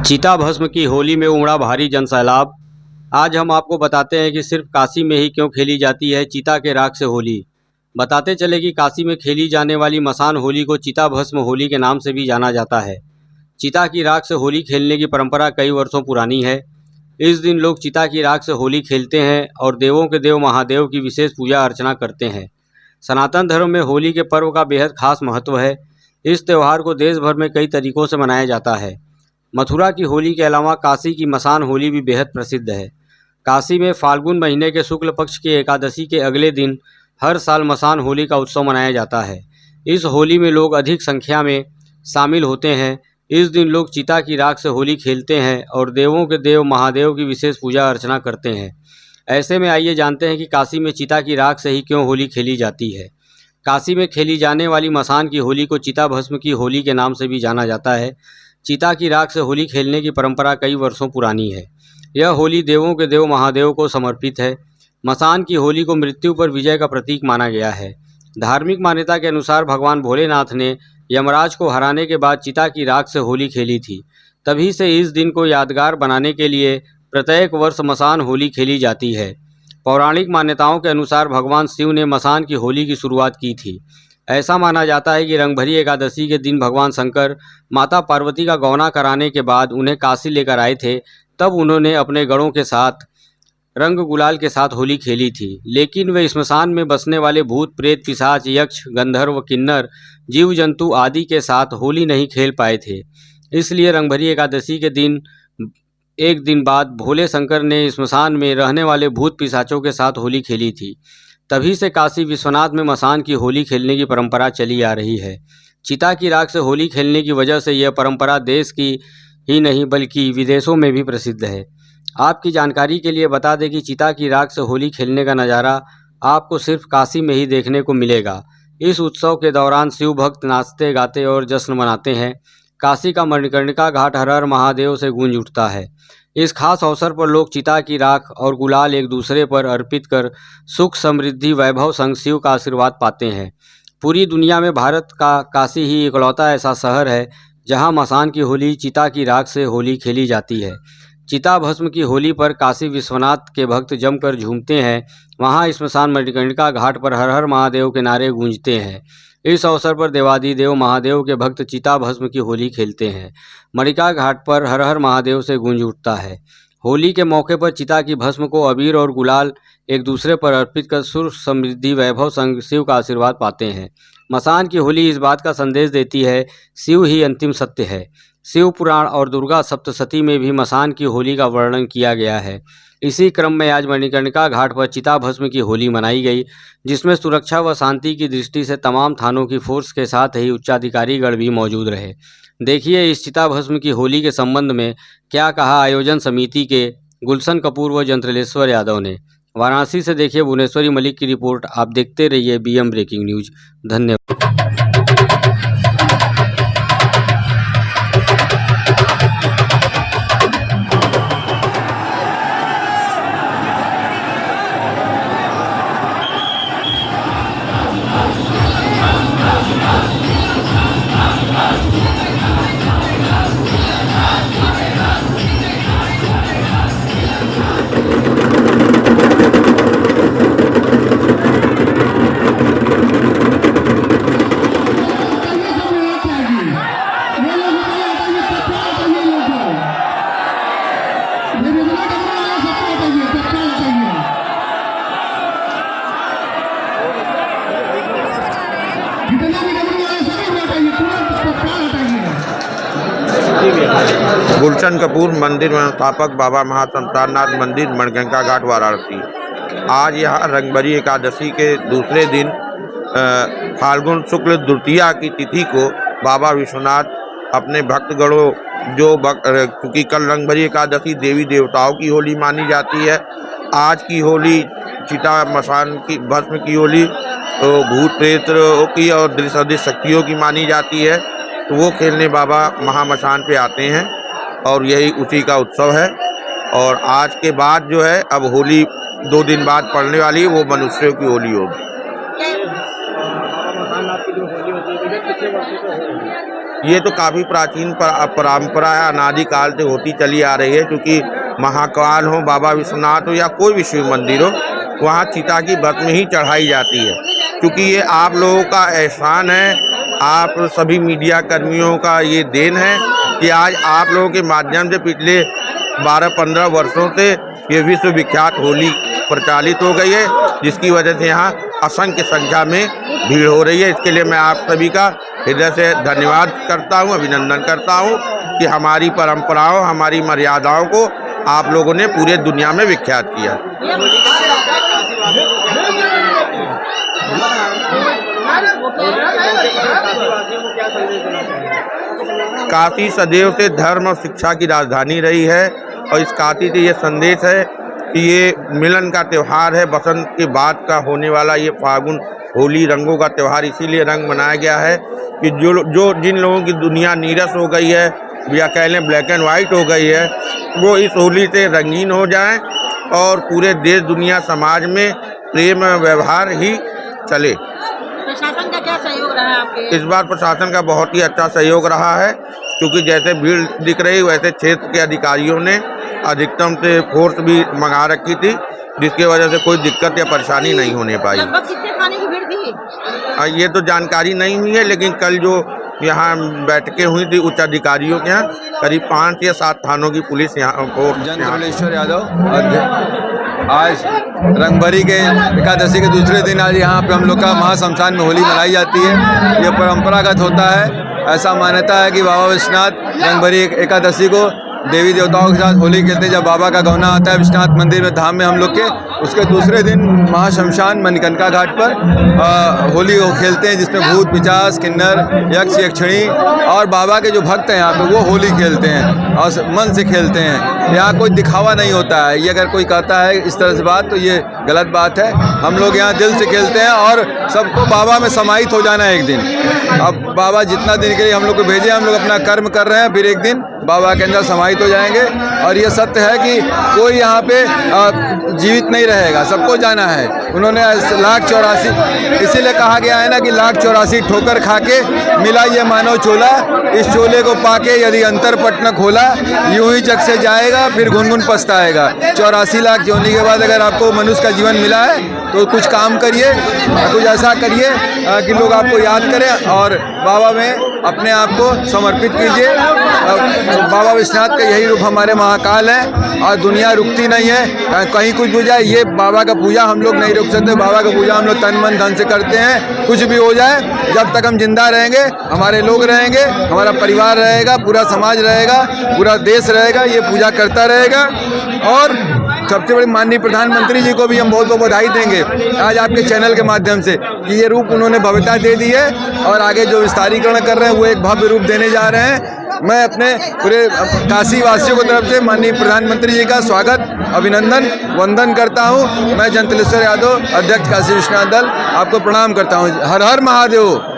चिता भस्म की होली में उमड़ा भारी जनसैलाब। आज हम आपको बताते हैं कि सिर्फ काशी में ही क्यों खेली जाती है चिता के राख से होली। बताते चले कि काशी में खेली जाने वाली मसान होली को चिता भस्म होली के नाम से भी जाना जाता है। चिता की राख से होली खेलने की परंपरा कई वर्षों पुरानी है। इस दिन लोग चिता की राख से होली खेलते हैं और देवों के देव महादेव की विशेष पूजा अर्चना करते हैं। सनातन धर्म में होली के पर्व का बेहद खास महत्व है। इस त्यौहार को देश भर में कई तरीकों से मनाया जाता है। मथुरा की होली के अलावा काशी की मसान होली भी बेहद प्रसिद्ध है। काशी में फाल्गुन महीने के शुक्ल पक्ष की एकादशी के अगले दिन हर साल मसान होली का उत्सव मनाया जाता है। इस होली में लोग अधिक संख्या में शामिल होते हैं। इस दिन लोग चिता की राख से होली खेलते हैं और देवों के देव महादेव की विशेष पूजा अर्चना करते हैं। ऐसे में आइए जानते हैं कि काशी में चिता की राख से ही क्यों होली खेली जाती है। काशी में खेली जाने वाली मसान की होली को चिता भस्म की होली के नाम से भी जाना जाता है। चिता की राख से होली खेलने की परंपरा कई वर्षों पुरानी है। यह होली देवों के देव महादेव को समर्पित है। मसान की होली को मृत्यु पर विजय का प्रतीक माना गया है। धार्मिक मान्यता के अनुसार भगवान भोलेनाथ ने यमराज को हराने के बाद चिता की राख से होली खेली थी। तभी से इस दिन को यादगार बनाने के लिए प्रत्येक वर्ष मसान होली खेली जाती है। पौराणिक मान्यताओं के अनुसार भगवान शिव ने मसान की होली की शुरुआत की थी। ऐसा माना जाता है कि रंगभरी एकादशी के दिन भगवान शंकर माता पार्वती का गौना कराने के बाद उन्हें काशी लेकर आए थे। तब उन्होंने अपने गणों के साथ रंग गुलाल के साथ होली खेली थी। लेकिन वे स्मशान में बसने वाले भूत प्रेत पिशाच यक्ष गंधर्व किन्नर जीव जंतु आदि के साथ होली नहीं खेल पाए थे। इसलिए रंगभरी एकादशी के दिन एक दिन बाद भोले शंकर ने स्मशान में रहने वाले भूत पिशाचों के साथ होली खेली थी। तभी से काशी विश्वनाथ में मसान की होली खेलने की परंपरा चली आ रही है। चिता की राख से होली खेलने की वजह से यह परंपरा देश की ही नहीं बल्कि विदेशों में भी प्रसिद्ध है। आपकी जानकारी के लिए बता दें कि चिता की राख से होली खेलने का नज़ारा आपको सिर्फ काशी में ही देखने को मिलेगा। इस उत्सव के दौरान शिव भक्त नाचते गाते और जश्न मनाते हैं। काशी का मणिकर्णिका घाट हर हर महादेव से गूंज उठता है। इस खास अवसर पर लोग चिता की राख और गुलाल एक दूसरे पर अर्पित कर सुख समृद्धि वैभव संग शिव का आशीर्वाद पाते हैं। पूरी दुनिया में भारत का काशी ही इकलौता ऐसा शहर है जहां मसान की होली चिता की राख से होली खेली जाती है। चिता भस्म की होली पर काशी विश्वनाथ के भक्त जमकर झूमते हैं। वहां स्मशान मणिकर्णिका घाट पर हर हर महादेव के नारे गूंजते हैं। इस अवसर पर देवादिदेव महादेव के भक्त चिता भस्म की होली खेलते हैं। मणिका घाट पर हर हर महादेव से गूंज उठता है। होली के मौके पर चिता की भस्म को अबीर और गुलाल एक दूसरे पर अर्पित कर सुख समृद्धि वैभव संग शिव का आशीर्वाद पाते हैं। मसान की होली इस बात का संदेश देती है शिव ही अंतिम सत्य है। शिव पुराण और दुर्गा सप्तशती में भी मसान की होली का वर्णन किया गया है। इसी क्रम में आज मणिकर्णिका घाट पर चिता भस्म की होली मनाई गई, जिसमें सुरक्षा व शांति की दृष्टि से तमाम थानों की फोर्स के साथ ही उच्चाधिकारीगण भी मौजूद रहे। देखिए इस चिता भस्म की होली के संबंध में क्या कहा आयोजन समिति के गुलशन कपूर व जंत्रलेश्वर यादव ने। वाराणसी से देखिए भुवनेश्वरी मलिक की रिपोर्ट। आप देखते रहिए बीएम ब्रेकिंग न्यूज। धन्यवाद। गुलशन कपूर, मंदिर व्यवस्थापक, बाबा महासंताननाथ मंदिर, मणिकर्णिका घाट, वाराणसी। आज यहाँ रंगभरी एकादशी के दूसरे दिन फाल्गुन शुक्ल द्वितीया की तिथि को बाबा विश्वनाथ अपने भक्तगणों क्योंकि कल रंगभरी एकादशी देवी देवताओं की होली मानी जाती है, आज की होली चिता मसान की भस्म की होली तो भूत प्रेतों की और दृश्य शक्तियों की मानी जाती है। तो वो खेलने बाबा महामशान पे आते हैं और यही उसी का उत्सव है। और आज के बाद जो है अब होली 2 दिन बाद पड़ने वाली है, वो मनुष्यों की होली होगी। ये तो काफ़ी प्राचीन परंपरा है, अनादिकाल से होती चली आ रही है। क्योंकि महाकाल हो, बाबा विश्वनाथ हो या कोई भी शिव मंदिर हो, वहाँ चिता की भस्म ही चढ़ाई जाती है। क्योंकि ये आप लोगों का एहसान है, आप सभी मीडिया कर्मियों का ये देन है कि आज आप लोगों के माध्यम से पिछले 12-15 वर्षों से ये विश्व विख्यात होली प्रचालित हो गई है, जिसकी वजह से यहाँ असंख्य संख्या में भीड़ हो रही है। इसके लिए मैं आप सभी का हृदय से धन्यवाद करता हूँ, अभिनंदन करता हूँ कि हमारी परंपराओं, हमारी मर्यादाओं को आप लोगों ने पूरे दुनिया में विख्यात किया। काशी सदैव से धर्म और शिक्षा की राजधानी रही है और इस काशी से ये संदेश है कि ये मिलन का त्यौहार है। बसंत के बाद का होने वाला ये फागुन होली रंगों का त्यौहार इसीलिए रंग मनाया गया है कि जिन लोगों की दुनिया नीरस हो गई है या कह लें ब्लैक एंड वाइट हो गई है, वो इस होली से रंगीन हो जाएं और पूरे देश दुनिया समाज में प्रेम व्यवहार ही चले। प्रशासन का क्या सहयोग रहा है आपके? इस बार प्रशासन का बहुत ही अच्छा सहयोग रहा है, क्योंकि जैसे भीड़ दिख रही वैसे क्षेत्र के अधिकारियों ने अधिकतम से फोर्स भी मंगा रखी थी, जिसकी वजह से कोई दिक्कत या परेशानी नहीं होने पाई। लगभग कितने थाने की भीड़ थी? ये तो जानकारी नहीं हुई है, लेकिन कल जो यहाँ बैठकें हुई थी उच्च अधिकारियों के यहाँ, करीब 5 या 7 थानों की पुलिस यहाँ को। जयंत यादव आज रंगभरी के एकादशी के दूसरे दिन आज यहाँ पे हम लोग का महाशमशान में होली मनाई जाती है। ये परंपरागत होता है। ऐसा मान्यता है कि बाबा विश्वनाथ रंगभरी एकादशी को देवी देवताओं के साथ होली खेलते हैं। जब बाबा का गौना आता है विश्वनाथ मंदिर में, धाम में हम लोग के, उसके दूसरे दिन महाशमशान मणिकर्णिका घाट पर होली वो खेलते हैं, जिसमें भूत पिशाच किन्नर यक्ष यक्षिणी और बाबा के जो भक्त हैं यहाँ पे वो होली खेलते हैं और मन से खेलते हैं। यहाँ कोई दिखावा नहीं होता है। ये अगर कोई कहता है इस तरह से बात तो ये गलत बात है। हम लोग यहाँ दिल से खेलते हैं और सबको बाबा में समाहित हो जाना है एक दिन। अब बाबा जितना दिन के लिए हम लोग को भेजे, हम लोग अपना कर्म कर रहे हैं, फिर एक दिन बाबा के अंदर समाहित हो जाएंगे। और ये सत्य है कि कोई यहाँ पे जीवित नहीं रहेगा, सबको जाना है। उन्होंने 1,84,000 इसीलिए कहा गया है ना कि 1,84,000 ठोकर खा के मिला ये मानव चोला, इस चोले को पाके यदि अंतर पट न खोला, यूं ही जग से जाएगा फिर गुनगुन पछताएगा। 84 लाख जीने के बाद अगर आपको मनुष्य का जीवन मिला है तो कुछ काम करिए, कुछ ऐसा करिए कि लोग आपको याद करें और बाबा में अपने आप को समर्पित कीजिए। बाबा विश्वनाथ का यही रूप हमारे महाकाल है और दुनिया रुकती नहीं है। कहीं कुछ भी हो जाए, ये बाबा का पूजा हम लोग नहीं रुक सकते। बाबा का पूजा हम लोग तन मन धन से करते हैं। कुछ भी हो जाए, जब तक हम जिंदा रहेंगे, हमारे लोग रहेंगे, हमारा परिवार रहेगा, पूरा समाज रहेगा, पूरा देश रहेगा, ये पूजा करता रहेगा। और सबसे बड़ी माननीय प्रधानमंत्री जी को भी हम बहुत बहुत बधाई देंगे आज आपके चैनल के माध्यम से कि ये रूप उन्होंने भव्यता दे दी है और आगे जो विस्तारीकरण कर रहे हैं वो एक भव्य रूप देने जा रहे हैं। मैं अपने पूरे काशी वासियों की तरफ से माननीय प्रधानमंत्री जी का स्वागत, अभिनंदन, वंदन करता हूँ। मैं जयंत यादव, अध्यक्ष काशी विश्वनाथ दल, आपको प्रणाम करता हूँ। हर हर महादेव।